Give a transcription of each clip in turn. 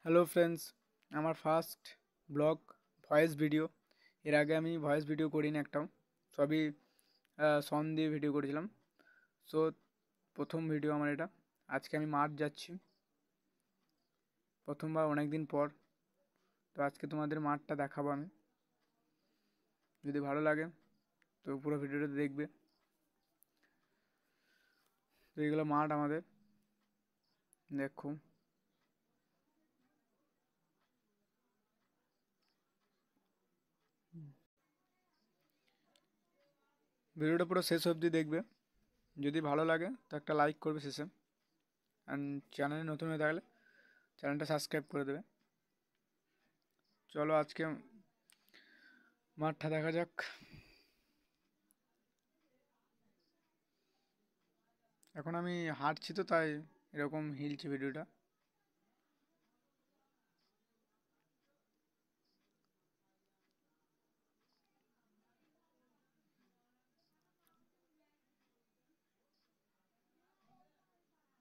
Hello friends, আমার first blog voice video. এর আগে আমি ভয়েস ভিডিও করিনি একটাও, সবই সং দিয়ে ভিডিও করেছিলাম। সো প্রথম ভিডিও আমার এটা। আজকে আমি মাঠ যাচ্ছি, প্রথমবার অনেক দিন পর। তো আজকে তোমাদের মাঠটা দেখাবো আমি। যদি ভালো লাগে তো পুরো ভিডিওটা দেখবে। তো এইগুলো মাঠ আমাদের, দেখো। ভিডিওটা পুরো শেষ অবধি দেখবে। যদি ভালো লাগে তো একটা লাইক করবে শেষে। অ্যান্ড চ্যানেলে নতুন হয়ে থাকলে চ্যানেলটা সাবস্ক্রাইব করে দেবে। চলো আজকে মাঠটা দেখা যাক। এখন আমি হাঁটছি তো তাই এরকম হিলছে ভিডিওটা।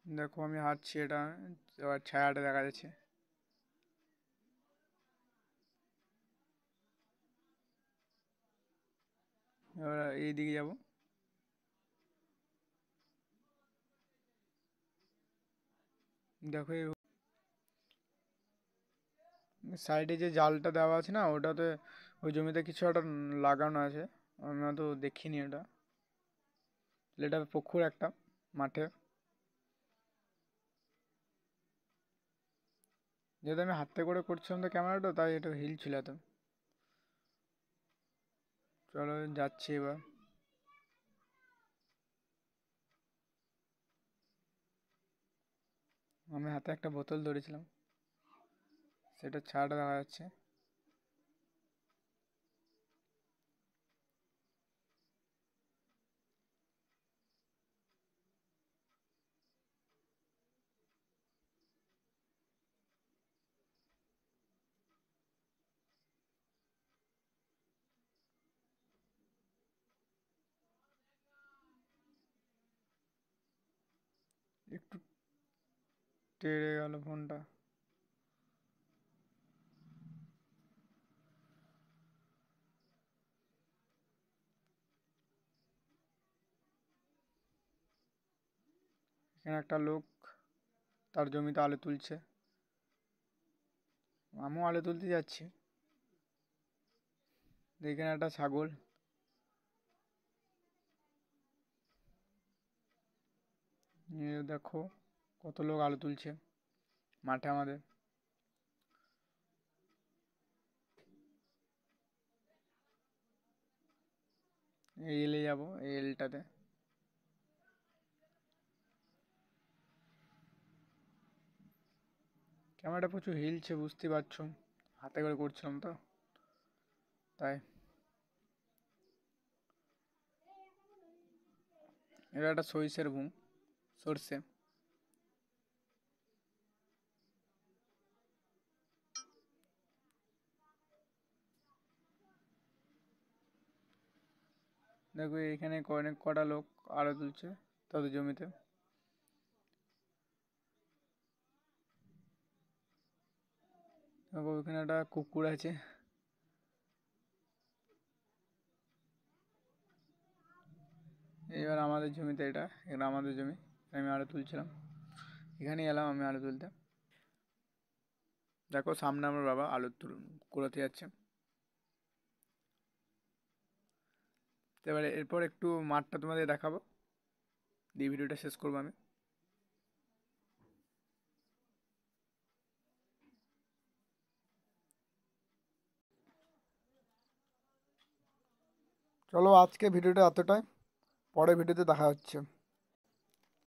দেখো আমি হাঁটছি, এটা এবার ছায়াটা দেখা যাচ্ছে। এবার এই দিকে যাব। দেখো এই সাইডে যে জালটা দেওয়া আছে না, ওটাতে ওই জমিতে কিছু একটা লাগানো আছে। আমি তো দেখিনি এটা। এটা পুকুর একটা মাঠে। যেহেতু আমি হাতে করে করছিলাম তো ক্যামেরাটা, তাই এটা হিল ছিল এত। চলো যাচ্ছি এবার। আমি হাতে একটা বোতল ধরেছিলাম, সেটা ছায়াটা দেখা যাচ্ছে। একটু টেড়ে গেল ফোনটা। এখানে একটা লোক তার জমিতে আলু তুলছে, আমিও আলু তুলতে যাচ্ছি। এখানে একটা ছাগল। দেখো কত লোক আলু তুলছে মাঠে আমাদের। এই এলে যাবো, এই এলটাতে। ক্যামেরাটা প্রচুর হিলছে, বুঝতে পারছো, হাতে করে করছিলাম তো তাই। এটা একটা সরিষের ভুং, সরষে। দেখো এখানে অনেক কটা লোক আলু তুলছে তাদের জমিতে। দেখো ওইখানে একটা কুকুর আছে। এবার আমাদের জমিতে, এটা আমাদের জমি। আমি আলু তুলছিলাম, এখানে এলাম আমি আলু তুলতে। দেখো সামনে আমার বাবা আলু কুড়াতে যাচ্ছে। তো এবারে এরপর একটু মাঠটা তোমাদের দেখাবো, দিয়ে ভিডিওটা শেষ করবো আমি। চলো আজকে ভিডিওটা এতটাই, পরের ভিডিওতে দেখা হচ্ছে।